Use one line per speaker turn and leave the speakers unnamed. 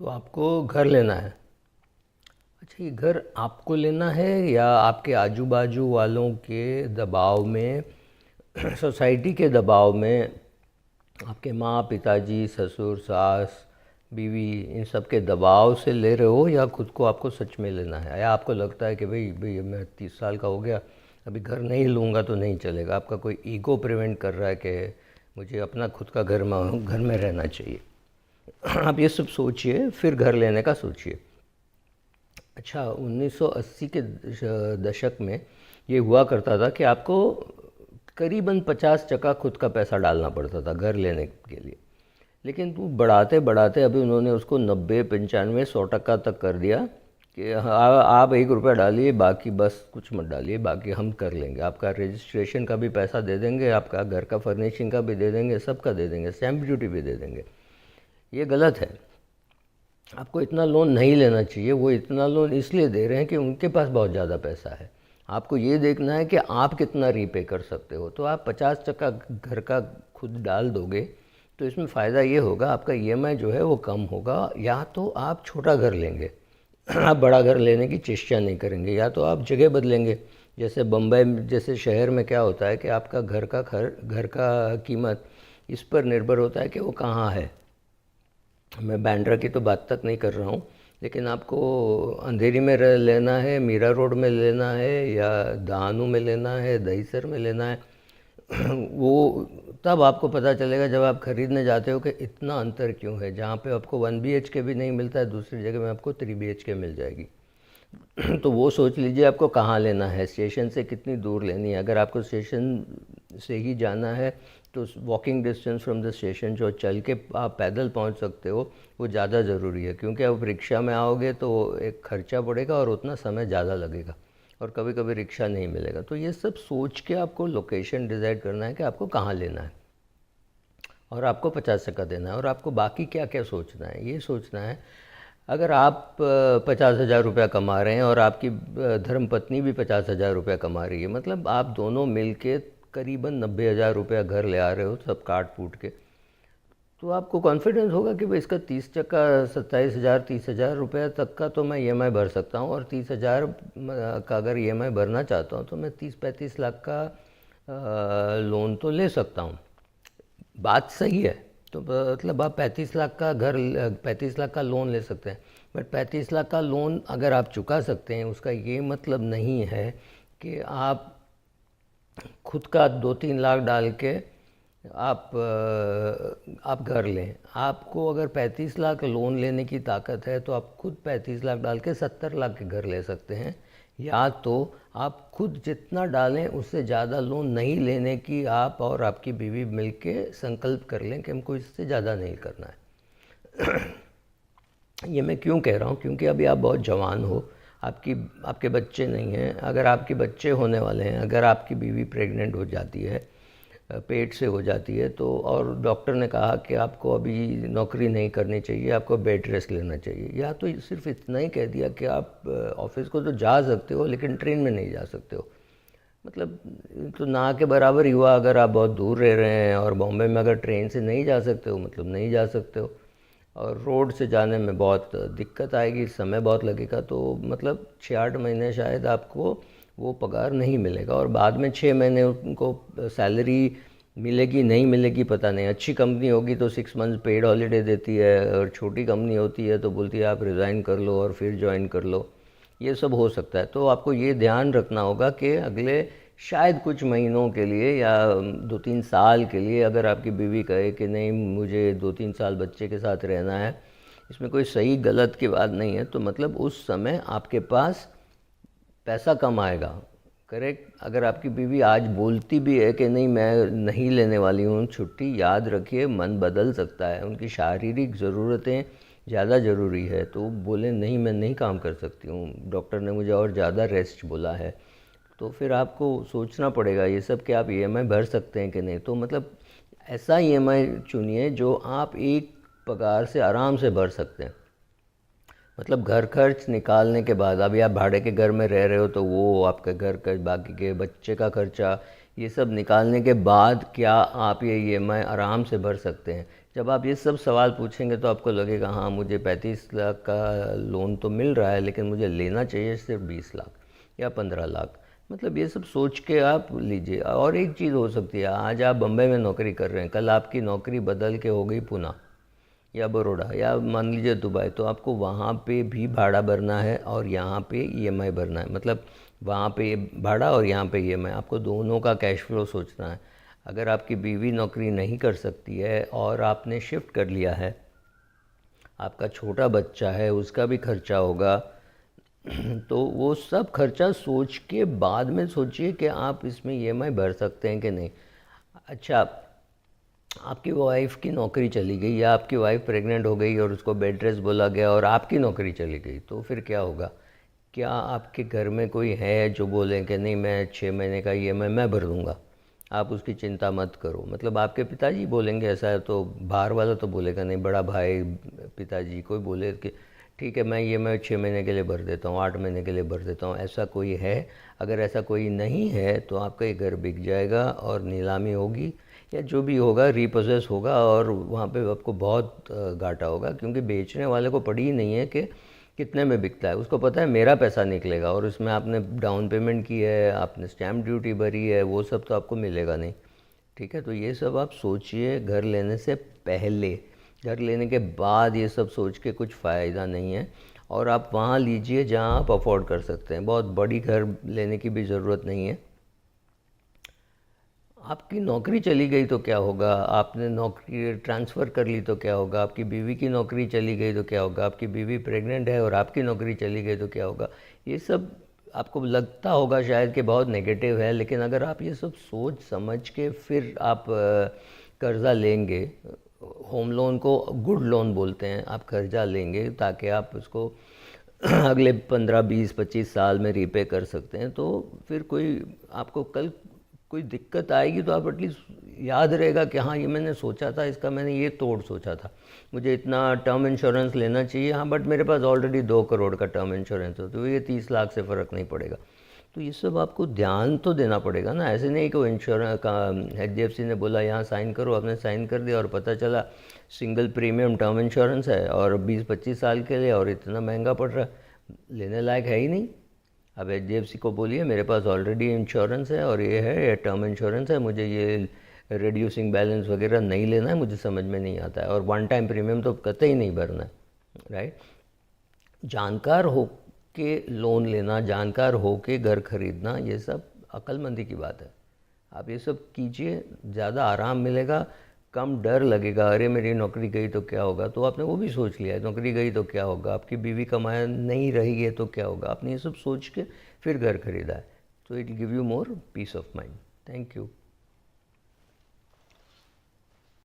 तो आपको घर लेना है। अच्छा, ये घर आपको लेना है या आपके आजू बाजू वालों के दबाव में, सोसाइटी के दबाव में, आपके माँ पिताजी ससुर सास बीवी इन सब के दबाव से ले रहे हो, या खुद को आपको सच में लेना है? या आपको लगता है कि भाई भाई मैं 30 साल का हो गया, अभी घर नहीं लूँगा तो नहीं चलेगा, आपका कोई ईगो प्रिवेंट कर रहा है कि मुझे अपना खुद का घर में रहना चाहिए? आप ये सब सोचिए, फिर घर लेने का सोचिए। अच्छा, 1980 के दशक में ये हुआ करता था कि आपको करीबन 50% खुद का पैसा डालना पड़ता था घर लेने के लिए। लेकिन वो बढ़ाते बढ़ाते अभी उन्होंने उसको 90 95 100% तक कर दिया कि आप 1 रुपया डालिए, बाकी बस कुछ मत डालिए, बाकी हम कर लेंगे। आपका रजिस्ट्रेशन का भी पैसा दे देंगे, आपका घर का फर्निशिंग का भी दे देंगे, सबका दे देंगे, स्टैम्प ड्यूटी भी दे देंगे। ये गलत है। आपको इतना लोन नहीं लेना चाहिए। वो इतना लोन इसलिए दे रहे हैं कि उनके पास बहुत ज़्यादा पैसा है। आपको ये देखना है कि आप कितना रीपे कर सकते हो। तो आप 50% घर का खुद डाल दोगे तो इसमें फ़ायदा ये होगा, आपका ईएमआई जो है वो कम होगा। या तो आप छोटा घर लेंगे, आप बड़ा घर लेने की चेष्टा नहीं करेंगे, या तो आप जगह बदलेंगे। जैसे बम्बई जैसे शहर में क्या होता है कि आपका घर का कीमत इस पर निर्भर होता है कि वो कहाँ है। मैं बांद्रा की तो बात तक नहीं कर रहा हूँ, लेकिन आपको अंधेरी में लेना है, मीरा रोड में लेना है, या दहानू में लेना है, दहीसर में लेना है, वो तब आपको पता चलेगा जब आप खरीदने जाते हो कि इतना अंतर क्यों है। जहाँ पे आपको 1 BHK भी नहीं मिलता है, दूसरी जगह में आपको 3 BHK मिल जाएगी। तो वो सोच लीजिए आपको कहाँ लेना है, स्टेशन से कितनी दूर लेनी है। अगर आपको स्टेशन से ही जाना है तो walking distance from the station, जो चल के आप पैदल पहुंच सकते हो, वो ज़्यादा ज़रूरी है। क्योंकि आप रिक्शा में आओगे तो एक खर्चा पड़ेगा और उतना समय ज़्यादा लगेगा, और कभी कभी रिक्शा नहीं मिलेगा। तो ये सब सोच के आपको लोकेशन डिसाइड करना है कि आपको कहाँ लेना है, और आपको 50% देना है। और आपको बाकी क्या क्या सोचना है, ये सोचना है अगर आप 50,000 रुपया कमा रहे हैं और आपकी धर्मपत्नी भी 50,000 रुपया कमा रही है, मतलब आप दोनों मिलके करीबन 90,000 रुपया घर ले आ रहे हो, सब काट फूट के, तो आपको कॉन्फिडेंस होगा कि भाई इसका 30%, 27,000 30,000 रुपया तक का तो मैं ईएमआई भर सकता हूँ। और 30,000 का अगर ईएमआई भरना चाहता हूँ तो मैं 30-35 लाख का लोन तो ले सकता हूँ। बात सही है। तो मतलब आप 35 लाख का लोन ले सकते हैं। बट 35 लाख का लोन अगर आप चुका सकते हैं, उसका ये मतलब नहीं है कि आप खुद का 2-3 लाख डाल के आप घर लें। आपको अगर 35 लाख लोन लेने की ताकत है तो आप खुद 35 लाख डाल के 70 लाख के घर ले सकते हैं। या तो आप खुद जितना डालें उससे ज़्यादा लोन नहीं लेने की आप और आपकी बीवी मिलके संकल्प कर लें कि हमको इससे ज़्यादा नहीं करना है। ये मैं क्यों कह रहा हूँ, क्योंकि अभी आप बहुत जवान हो, आपके बच्चे नहीं हैं। अगर आपके बच्चे होने वाले हैं, अगर आपकी बीवी प्रेग्नेंट हो जाती है, पेट से हो जाती है, तो और डॉक्टर ने कहा कि आपको अभी नौकरी नहीं करनी चाहिए, आपको बेड रेस्ट लेना चाहिए, या तो सिर्फ इतना ही कह दिया कि आप ऑफिस को तो जा सकते हो लेकिन ट्रेन में नहीं जा सकते हो, मतलब तो ना के बराबर ही हुआ। अगर आप बहुत दूर रह रहे हैं और बॉम्बे में अगर ट्रेन से नहीं जा सकते हो, मतलब नहीं जा सकते हो, और रोड से जाने में बहुत दिक्कत आएगी, समय बहुत लगेगा, तो मतलब 6-8 महीने शायद आपको वो पगार नहीं मिलेगा। और बाद में 6 महीने उनको सैलरी मिलेगी नहीं मिलेगी पता नहीं। अच्छी कंपनी होगी तो 6 मंथ पेड हॉलीडे देती है, और छोटी कंपनी होती है तो बोलती है आप रिज़ाइन कर लो और फिर ज्वाइन कर लो। ये सब हो सकता है। तो आपको ये ध्यान रखना होगा कि अगले शायद कुछ महीनों के लिए या 2-3 साल के लिए अगर आपकी बीवी कहे कि नहीं मुझे 2-3 साल बच्चे के साथ रहना है, इसमें कोई सही गलत की बात नहीं है, तो मतलब उस समय आपके पास पैसा कम आएगा। करेक्ट। अगर आपकी बीवी आज बोलती भी है कि नहीं मैं नहीं लेने वाली हूँ छुट्टी, याद रखिए मन बदल सकता है। उनकी शारीरिक ज़रूरतें ज़्यादा ज़रूरी है, तो बोले नहीं मैं नहीं काम कर सकती हूँ, डॉक्टर ने मुझे और ज़्यादा रेस्ट बोला है, तो फिर आपको सोचना पड़ेगा ये सब कि आप ईएमआई भर सकते हैं कि नहीं। तो मतलब ऐसा ईएमआई चुनिए जो आप एक पगार से आराम से भर सकते हैं। मतलब घर खर्च निकालने के बाद, अभी आप भाड़े के घर में रह रहे हो तो वो आपके घर का बाकी के बच्चे का खर्चा, ये सब निकालने के बाद क्या आप ये ईएमआई आराम से भर सकते हैं। जब आप ये सब सवाल पूछेंगे तो आपको लगेगा हाँ मुझे 35 लाख का लोन तो मिल रहा है, लेकिन मुझे लेना चाहिए सिर्फ 20 लाख या 15 लाख। मतलब ये सब सोच के आप लीजिए। और एक चीज़ हो सकती है, आज आप बम्बई में नौकरी कर रहे हैं, कल आपकी नौकरी बदल के हो गई पुणे या बड़ौदा या मान लीजिए दुबई, तो आपको वहाँ पे भी भाड़ा भरना है और यहाँ पे ईएमआई भरना है। मतलब वहाँ पे भाड़ा और यहाँ पे ईएमआई, आपको दोनों का कैश फ्लो सोचना है। अगर आपकी बीवी नौकरी नहीं कर सकती है और आपने शिफ्ट कर लिया है, आपका छोटा बच्चा है, उसका भी खर्चा होगा, तो वो सब खर्चा सोच के बाद में सोचिए कि आप इसमें ईएमआई भर सकते हैं कि नहीं। अच्छा, आपकी वाइफ की नौकरी चली गई या आपकी वाइफ प्रेग्नेंट हो गई और उसको बेड रेस्ट बोला गया और आपकी नौकरी चली गई, तो फिर क्या होगा? क्या आपके घर में कोई है जो बोले कि नहीं मैं 6 महीने का ईएमआई मैं भर दूँगा, आप उसकी चिंता मत करो? मतलब आपके पिताजी बोलेंगे ऐसा है, तो बाहर वाला तो बोलेगा नहीं, बड़ा भाई पिताजी कोई बोले कि ठीक है मैं ईएमआई 6 महीने के लिए भर देता हूँ, 8 महीने के लिए भर देता हूँ, ऐसा कोई है? अगर ऐसा कोई नहीं है तो आपका ये घर बिक जाएगा और नीलामी होगी या जो भी होगा रीपोसेस होगा, और वहाँ पे आपको बहुत घाटा होगा, क्योंकि बेचने वाले को पड़ी ही नहीं है कि कितने में बिकता है। उसको पता है मेरा पैसा निकलेगा, और उसमें आपने डाउन पेमेंट की है, आपने स्टैम्प ड्यूटी भरी है, वो सब तो आपको मिलेगा नहीं। ठीक है, तो ये सब आप सोचिए घर लेने से पहले। घर लेने के बाद ये सब सोच के कुछ फ़ायदा नहीं है। और आप वहाँ लीजिए जहाँ आप अफोर्ड कर सकते हैं, बहुत बड़ी घर लेने की भी ज़रूरत नहीं है। आपकी नौकरी चली गई तो क्या होगा? आपने नौकरी ट्रांसफ़र कर ली तो क्या होगा? आपकी बीवी की नौकरी चली गई तो क्या होगा? आपकी बीवी प्रेग्नेंट है और आपकी नौकरी चली गई तो क्या होगा? ये सब आपको लगता होगा शायद कि बहुत नेगेटिव है, लेकिन अगर आप ये सब सोच समझ के फिर आप कर्ज़ा लेंगे, होम लोन को गुड लोन बोलते हैं, आप कर्ज़ा लेंगे ताकि आप उसको अगले 15 20 25 साल में रीपे कर सकते हैं, तो फिर कोई आपको कल कोई दिक्कत आएगी तो आप एटलीस्ट याद रहेगा कि हाँ ये मैंने सोचा था, इसका मैंने ये तोड़ सोचा था, मुझे इतना टर्म इंश्योरेंस लेना चाहिए, हाँ बट मेरे पास ऑलरेडी 2 करोड़ का टर्म इंश्योरेंस है, तो ये 30 लाख से फ़र्क नहीं पड़ेगा। तो ये सब आपको ध्यान तो देना पड़ेगा ना। ऐसे नहीं कि इंश्योरेंस का HDFC ने बोला यहाँ साइन करो, आपने साइन कर दिया और पता चला सिंगल प्रीमियम टर्म इंश्योरेंस है और 20 25 साल के लिए और इतना महंगा पड़ रहा है, लेने लायक है ही नहीं। अब HDFC को बोलिए मेरे पास ऑलरेडी इंश्योरेंस है और ये टर्म इंश्योरेंस है, मुझे ये रिड्यूसिंग बैलेंस वगैरह नहीं लेना है, मुझे समझ में नहीं आता है, और वन टाइम प्रीमियम तो कतई नहीं भरना है, राइट। जानकार हो के लोन लेना, जानकार हो के घर खरीदना, ये सब अक्लमंदी की बात है। आप ये सब कीजिए, ज़्यादा आराम मिलेगा, कम डर लगेगा। अरे मेरी नौकरी गई तो क्या होगा, तो आपने वो भी सोच लिया है, नौकरी गई तो क्या होगा, आपकी बीवी कमाया नहीं रही है तो क्या होगा, आपने ये सब सोच के फिर घर खरीदा है, तो it give you more peace of mind. Thank you.